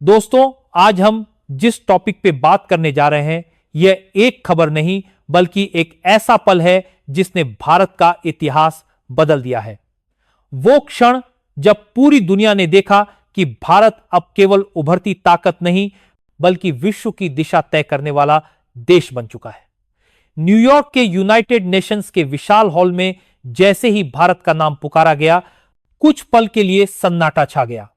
दोस्तों, आज हम जिस टॉपिक पे बात करने जा रहे हैं यह एक खबर नहीं बल्कि एक ऐसा पल है जिसने भारत का इतिहास बदल दिया है। वो क्षण जब पूरी दुनिया ने देखा कि भारत अब केवल उभरती ताकत नहीं बल्कि विश्व की दिशा तय करने वाला देश बन चुका है। न्यूयॉर्क के यूनाइटेड नेशंस के विशाल हॉल में जैसे ही भारत का नाम पुकारा गया, कुछ पल के लिए सन्नाटा छा गया।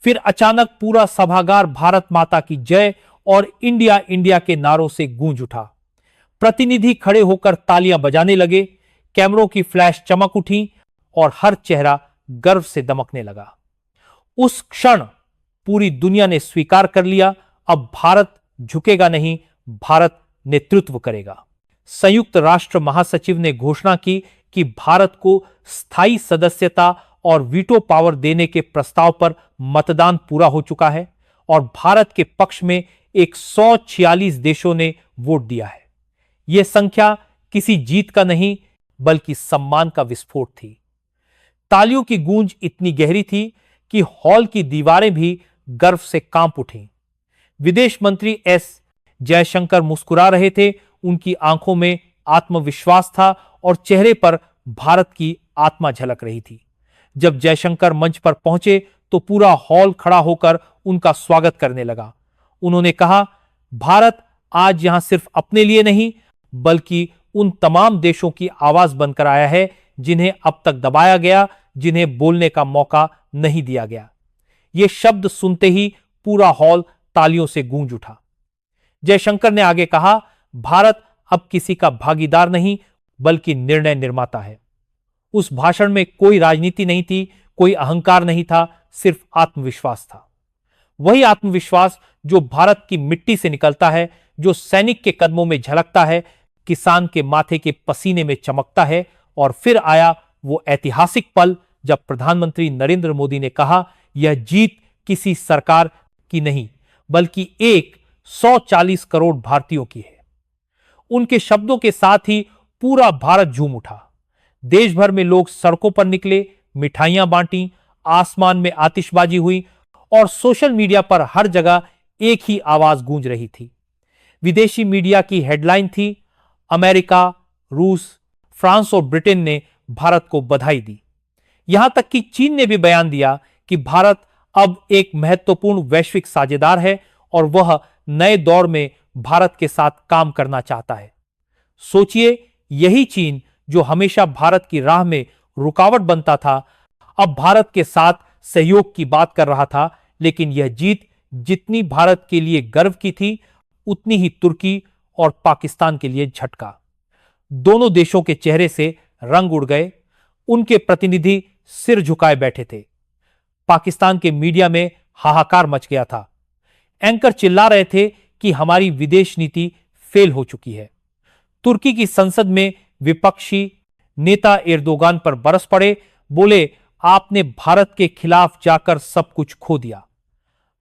फिर अचानक पूरा सभागार भारत माता की जय और इंडिया इंडिया के नारों से गूंज उठा। प्रतिनिधि खड़े होकर तालियां बजाने लगे, कैमरों की फ्लैश चमक उठी और हर चेहरा गर्व से दमकने लगा। उस क्षण पूरी दुनिया ने स्वीकार कर लिया, अब भारत झुकेगा नहीं, भारत नेतृत्व करेगा। संयुक्त राष्ट्र महासचिव ने घोषणा की कि भारत को स्थायी सदस्यता और वीटो पावर देने के प्रस्ताव पर मतदान पूरा हो चुका है और भारत के पक्ष में 146 देशों ने वोट दिया है। यह संख्या किसी जीत का नहीं बल्कि सम्मान का विस्फोट थी। तालियों की गूंज इतनी गहरी थी कि हॉल की दीवारें भी गर्व से कांप उठीं। विदेश मंत्री एस जयशंकर मुस्कुरा रहे थे, उनकी आंखों में आत्मविश्वास था और चेहरे पर भारत की आत्मा झलक रही थी। जब जयशंकर मंच पर पहुंचे तो पूरा हॉल खड़ा होकर उनका स्वागत करने लगा। उन्होंने कहा, भारत आज यहां सिर्फ अपने लिए नहीं बल्कि उन तमाम देशों की आवाज बनकर आया है जिन्हें अब तक दबाया गया, जिन्हें बोलने का मौका नहीं दिया गया। ये शब्द सुनते ही पूरा हॉल तालियों से गूंज उठा। जयशंकर ने आगे कहा, भारत अब किसी का भागीदार नहीं बल्कि निर्णय निर्माता है। उस भाषण में कोई राजनीति नहीं थी, कोई अहंकार नहीं था, सिर्फ आत्मविश्वास था। वही आत्मविश्वास जो भारत की मिट्टी से निकलता है, जो सैनिक के कदमों में झलकता है, किसान के माथे के पसीने में चमकता है। और फिर आया वो ऐतिहासिक पल जब प्रधानमंत्री नरेंद्र मोदी ने कहा, यह जीत किसी सरकार की नहीं बल्कि 140 करोड़ भारतीयों की है। उनके शब्दों के साथ ही पूरा भारत झूम उठा। देश भर में लोग सड़कों पर निकले, मिठाइयां बांटी, आसमान में आतिशबाजी हुई और सोशल मीडिया पर हर जगह एक ही आवाज गूंज रही थी। विदेशी मीडिया की हेडलाइन थी, अमेरिका, रूस, फ्रांस और ब्रिटेन ने भारत को बधाई दी। यहां तक कि चीन ने भी बयान दिया कि भारत अब एक महत्वपूर्ण वैश्विक साझेदार है और वह नए दौर में भारत के साथ काम करना चाहता है। सोचिए, यही चीन जो हमेशा भारत की राह में रुकावट बनता था, अब भारत के साथ सहयोग की बात कर रहा था। लेकिन यह जीत जितनी भारत के लिए गर्व की थी, उतनी ही तुर्की और पाकिस्तान के लिए झटका। दोनों देशों के चेहरे से रंग उड़ गए, उनके प्रतिनिधि सिर झुकाए बैठे थे। पाकिस्तान के मीडिया में हाहाकार मच गया था। एंकर चिल्ला रहे थे कि हमारी विदेश नीति फेल हो चुकी है। तुर्की की संसद में विपक्षी नेता एर्दोगान पर बरस पड़े, बोले, आपने भारत के खिलाफ जाकर सब कुछ खो दिया।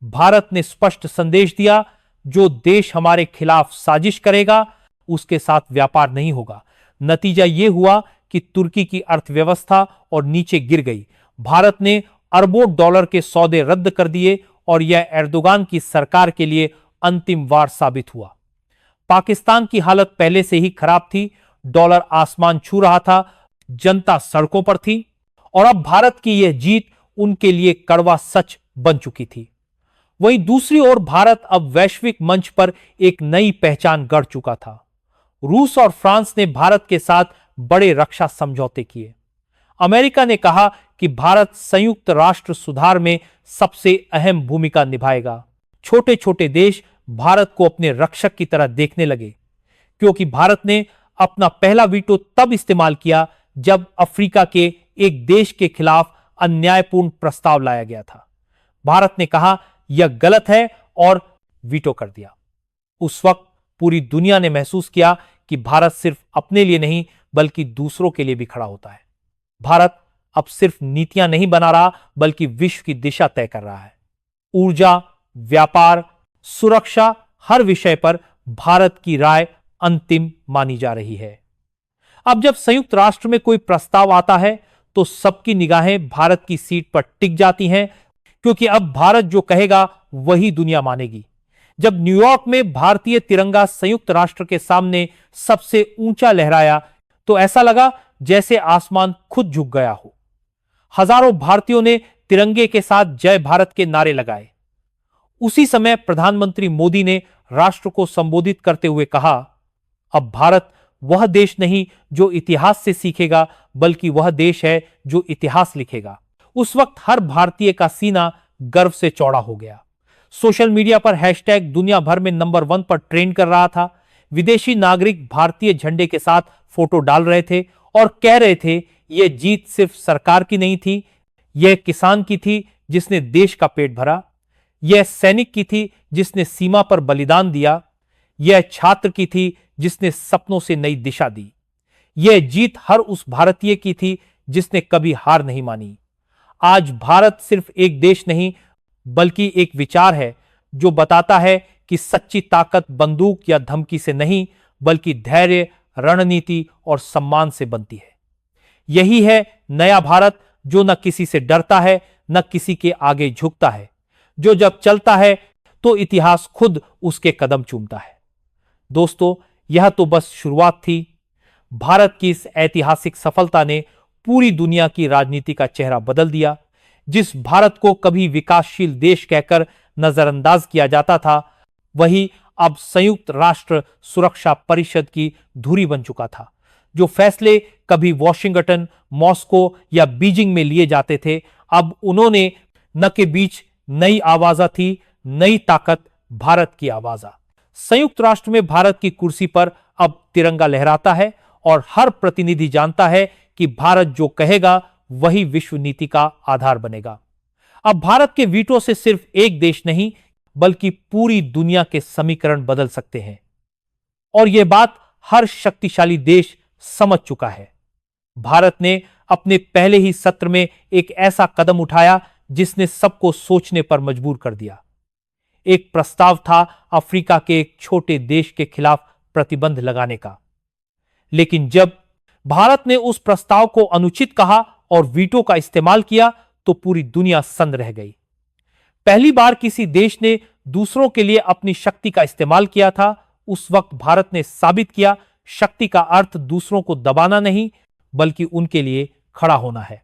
भारत ने स्पष्ट संदेश दिया, जो देश हमारे खिलाफ साजिश करेगा उसके साथ व्यापार नहीं होगा। नतीजा यह हुआ कि तुर्की की अर्थव्यवस्था और नीचे गिर गई। भारत ने अरबों डॉलर के सौदे रद्द कर दिए और यह एर्दोगान की सरकार के लिए अंतिम वार साबित हुआ। पाकिस्तान की हालत पहले से ही खराब थी, डॉलर आसमान छू रहा था, जनता सड़कों पर थी और अब भारत की यह जीत उनके लिए कड़वा सच बन चुकी थी। वहीं दूसरी ओर भारत अब वैश्विक मंच पर एक नई पहचान गढ़ चुका था। रूस और फ्रांस ने भारत के साथ बड़े रक्षा समझौते किए। अमेरिका ने कहा कि भारत संयुक्त राष्ट्र सुधार में सबसे अहम भूमिका निभाएगा। छोटे छोटे देश भारत को अपने रक्षक की तरह देखने लगे, क्योंकि भारत ने अपना पहला वीटो तब इस्तेमाल किया जब अफ्रीका के एक देश के खिलाफ अन्यायपूर्ण प्रस्ताव लाया गया था। भारत ने कहा, यह गलत है और वीटो कर दिया। उस वक्त पूरी दुनिया ने महसूस किया कि भारत सिर्फ अपने लिए नहीं बल्कि दूसरों के लिए भी खड़ा होता है। भारत अब सिर्फ नीतियां नहीं बना रहा बल्कि विश्व की दिशा तय कर रहा है। ऊर्जा, व्यापार, सुरक्षा, हर विषय पर भारत की राय अंतिम मानी जा रही है। अब जब संयुक्त राष्ट्र में कोई प्रस्ताव आता है तो सबकी निगाहें भारत की सीट पर टिक जाती हैं, क्योंकि अब भारत जो कहेगा वही दुनिया मानेगी। जब न्यूयॉर्क में भारतीय तिरंगा संयुक्त राष्ट्र के सामने सबसे ऊंचा लहराया तो ऐसा लगा जैसे आसमान खुद झुक गया हो। हजारों भारतीयों ने तिरंगे के साथ जय भारत के नारे लगाए। उसी समय प्रधानमंत्री मोदी ने राष्ट्र को संबोधित करते हुए कहा, अब भारत वह देश नहीं जो इतिहास से सीखेगा, बल्कि वह देश है जो इतिहास लिखेगा। उस वक्त हर भारतीय का सीना गर्व से चौड़ा हो गया। सोशल मीडिया पर हैशटैग दुनिया भर में नंबर 1 पर ट्रेंड कर रहा था। विदेशी नागरिक भारतीय झंडे के साथ फोटो डाल रहे थे और कह रहे थे यह जीत सिर्फ सरकार की नहीं थी, यह किसान की थी जिसने देश का पेट भरा, यह सैनिक की थी जिसने सीमा पर बलिदान दिया, यह छात्र की थी जिसने सपनों से नई दिशा दी, यह जीत हर उस भारतीय की थी जिसने कभी हार नहीं मानी। आज भारत सिर्फ एक देश नहीं बल्कि एक विचार है जो बताता है कि सच्ची ताकत बंदूक या धमकी से नहीं बल्कि धैर्य, रणनीति और सम्मान से बनती है। यही है नया भारत जो न किसी से डरता है न किसी के आगे झुकता है, जो जब चलता है तो इतिहास खुद उसके कदम चूमता है। दोस्तों, यह तो बस शुरुआत थी। भारत की इस ऐतिहासिक सफलता ने पूरी दुनिया की राजनीति का चेहरा बदल दिया। जिस भारत को कभी विकासशील देश कहकर नजरअंदाज किया जाता था, वही अब संयुक्त राष्ट्र सुरक्षा परिषद की धुरी बन चुका था। जो फैसले कभी वॉशिंगटन, मॉस्को या बीजिंग में लिए जाते थे, अब उन्होंने न के बीच नई आवाजा थी, नई ताकत भारत की आवाजा। संयुक्त राष्ट्र में भारत की कुर्सी पर अब तिरंगा लहराता है और हर प्रतिनिधि जानता है कि भारत जो कहेगा वही विश्व नीति का आधार बनेगा। अब भारत के वीटो से सिर्फ एक देश नहीं बल्कि पूरी दुनिया के समीकरण बदल सकते हैं और यह बात हर शक्तिशाली देश समझ चुका है। भारत ने अपने पहले ही सत्र में एक ऐसा कदम उठाया जिसने सबको सोचने पर मजबूर कर दिया। एक प्रस्ताव था अफ्रीका के एक छोटे देश के खिलाफ प्रतिबंध लगाने का, लेकिन जब भारत ने उस प्रस्ताव को अनुचित कहा और वीटो का इस्तेमाल किया तो पूरी दुनिया सन्न रह गई। पहली बार किसी देश ने दूसरों के लिए अपनी शक्ति का इस्तेमाल किया था। उस वक्त भारत ने साबित किया शक्ति का अर्थ दूसरों को दबाना नहीं बल्कि उनके लिए खड़ा होना है।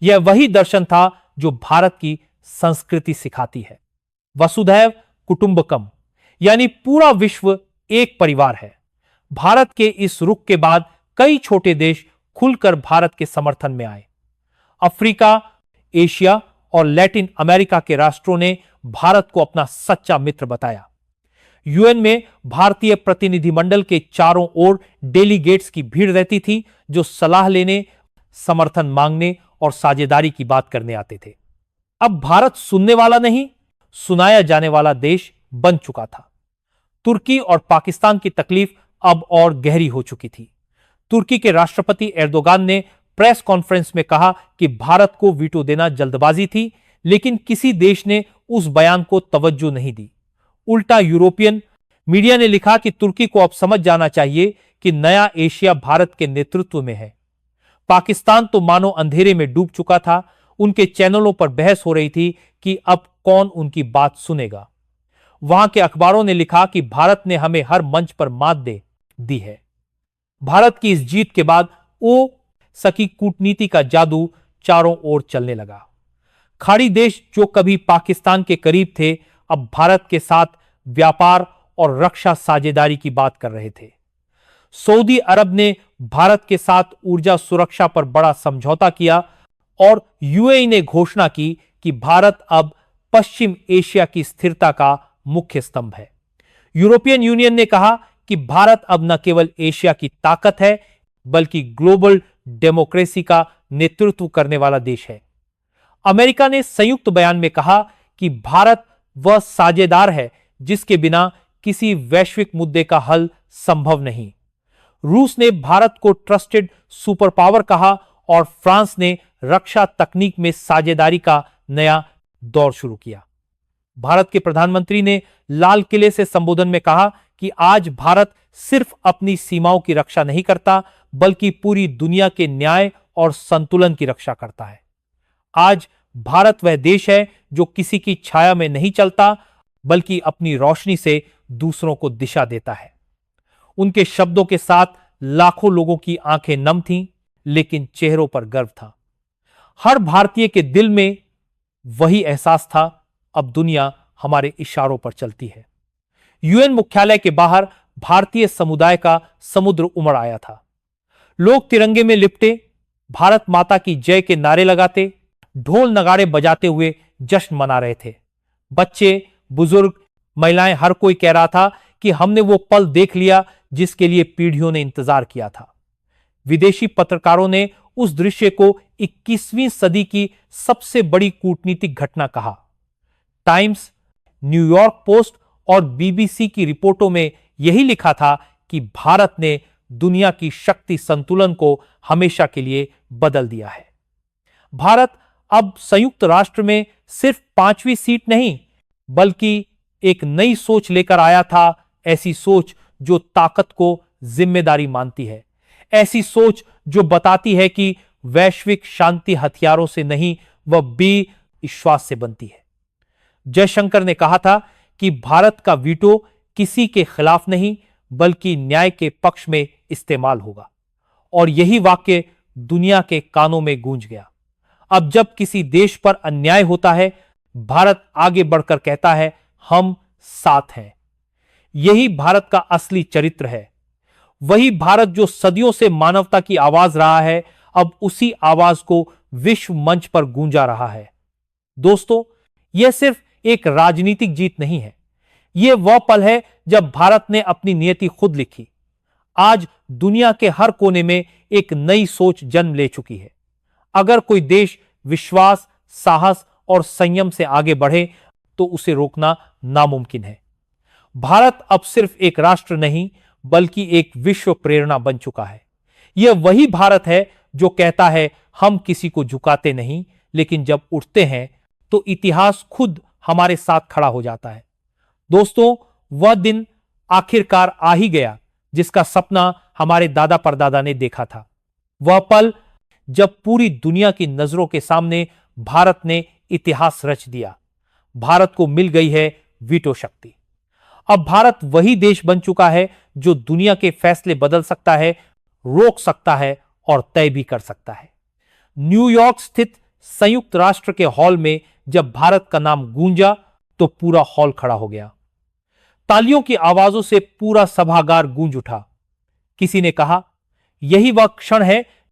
यह वही दर्शन था जो भारत की संस्कृति सिखाती है। वसुधैव कुटुंबकम, यानी पूरा विश्व एक परिवार है। भारत के इस रुख के बाद कई छोटे देश खुलकर भारत के समर्थन में आए। अफ्रीका, एशिया और लैटिन अमेरिका के राष्ट्रों ने भारत को अपना सच्चा मित्र बताया। यूएन में भारतीय प्रतिनिधिमंडल के चारों ओर डेलीगेट्स की भीड़ रहती थी जो सलाह लेने, समर्थन मांगने और साझेदारी की बात करने आते थे। अब भारत सुनने वाला नहीं, सुनाया जाने वाला देश बन चुका था। तुर्की और पाकिस्तान की तकलीफ अब और गहरी हो चुकी थी। तुर्की के राष्ट्रपति एर्दोगान ने प्रेस कॉन्फ्रेंस में कहा कि भारत को वीटो देना जल्दबाजी थी, लेकिन किसी देश ने उस बयान को तवज्जो नहीं दी। उल्टा यूरोपियन मीडिया ने लिखा कि तुर्की को अब समझ जाना चाहिए कि नया एशिया भारत के नेतृत्व में है। पाकिस्तान तो मानो अंधेरे में डूब चुका था। उनके चैनलों पर बहस हो रही थी कि अब कौन उनकी बात सुनेगा। वहां के अखबारों ने लिखा कि भारत ने हमें हर मंच पर मात दे दी है। भारत की इस जीत के बाद ओ सकी कूटनीति का जादू चारों ओर चलने लगा। खाड़ी देश जो कभी पाकिस्तान के करीब थे, अब भारत के साथ व्यापार और रक्षा साझेदारी की बात कर रहे थे। सऊदी अरब ने भारत के साथ ऊर्जा सुरक्षा पर बड़ा समझौता किया और यूएई ने घोषणा की कि भारत अब पश्चिम एशिया की स्थिरता का मुख्य स्तंभ है। यूरोपियन यूनियन ने कहा कि भारत अब न केवल एशिया की ताकत है बल्कि ग्लोबल डेमोक्रेसी का नेतृत्व करने वाला देश है। अमेरिका ने संयुक्त बयान में कहा कि भारत वह साझेदार है जिसके बिना किसी वैश्विक मुद्दे का हल संभव नहीं। रूस ने भारत को ट्रस्टेड सुपर पावर कहा और फ्रांस ने रक्षा तकनीक में साझेदारी का नया दौर शुरू किया। भारत के प्रधानमंत्री ने लाल किले से संबोधन में कहा कि आज भारत सिर्फ अपनी सीमाओं की रक्षा नहीं करता बल्कि पूरी दुनिया के न्याय और संतुलन की रक्षा करता है। आज भारत वह देश है जो किसी की छाया में नहीं चलता, बल्कि अपनी रोशनी से दूसरों को दिशा देता है। उनके शब्दों के साथ लाखों लोगों की आंखें नम थीं, लेकिन चेहरों पर गर्व था। हर भारतीय के दिल में वही एहसास था, अब दुनिया हमारे इशारों पर चलती है। यूएन मुख्यालय के बाहर भारतीय समुदाय का समुद्र उमड़ आया था। लोग तिरंगे में लिपटे, भारत माता की जय के नारे लगाते, ढोल नगाड़े बजाते हुए जश्न मना रहे थे। बच्चे, बुजुर्ग, महिलाएं, हर कोई कह रहा था कि हमने वो पल देख लिया जिसके लिए पीढ़ियों ने इंतजार किया था। विदेशी पत्रकारों ने उस दृश्य को 21वीं सदी की सबसे बड़ी कूटनीतिक घटना कहा। टाइम्स, न्यूयॉर्क पोस्ट और बीबीसी की रिपोर्टों में यही लिखा था कि भारत ने दुनिया की शक्ति संतुलन को हमेशा के लिए बदल दिया है। भारत अब संयुक्त राष्ट्र में सिर्फ 5वीं सीट नहीं, बल्कि एक नई सोच लेकर आया था। ऐसी सोच जो ताकत को जिम्मेदारी मानती है, ऐसी सोच जो बताती है कि वैश्विक शांति हथियारों से नहीं, वह विश्वास से बनती है। जयशंकर ने कहा था कि भारत का वीटो किसी के खिलाफ नहीं, बल्कि न्याय के पक्ष में इस्तेमाल होगा, और यही वाक्य दुनिया के कानों में गूंज गया। अब जब किसी देश पर अन्याय होता है, भारत आगे बढ़कर कहता है, हम साथ हैं। यही भारत का असली चरित्र है। वही भारत जो सदियों से मानवता की आवाज रहा है, अब उसी आवाज को विश्व मंच पर गूंजा रहा है। दोस्तों, यह सिर्फ एक राजनीतिक जीत नहीं है, यह वह पल है जब भारत ने अपनी नियति खुद लिखी। आज दुनिया के हर कोने में एक नई सोच जन्म ले चुकी है। अगर कोई देश विश्वास, साहस और संयम से आगे बढ़े, तो उसे रोकना नामुमकिन है। भारत अब सिर्फ एक राष्ट्र नहीं, बल्कि एक विश्व प्रेरणा बन चुका है। यह वही भारत है जो कहता है, हम किसी को झुकाते नहीं, लेकिन जब उठते हैं तो इतिहास खुद हमारे साथ खड़ा हो जाता है। दोस्तों, वह दिन आखिरकार आ ही गया जिसका सपना हमारे दादा परदादा ने देखा था। वह पल जब पूरी दुनिया की नजरों के सामने भारत ने इतिहास रच दिया। भारत को मिल गई है वीटो शक्ति। अब भारत वही देश बन चुका है जो दुनिया के फैसले बदल सकता है, रोक सकता है और तय भी कर सकता है। न्यूयॉर्क स्थित संयुक्त राष्ट्र के हॉल में जब भारत का नाम गूंजा, तो पूरा हॉल खड़ा हो गया। तालियों की आवाजों से पूरा सभागार गूंज उठा। किसी ने कहा, यही वह क्षण है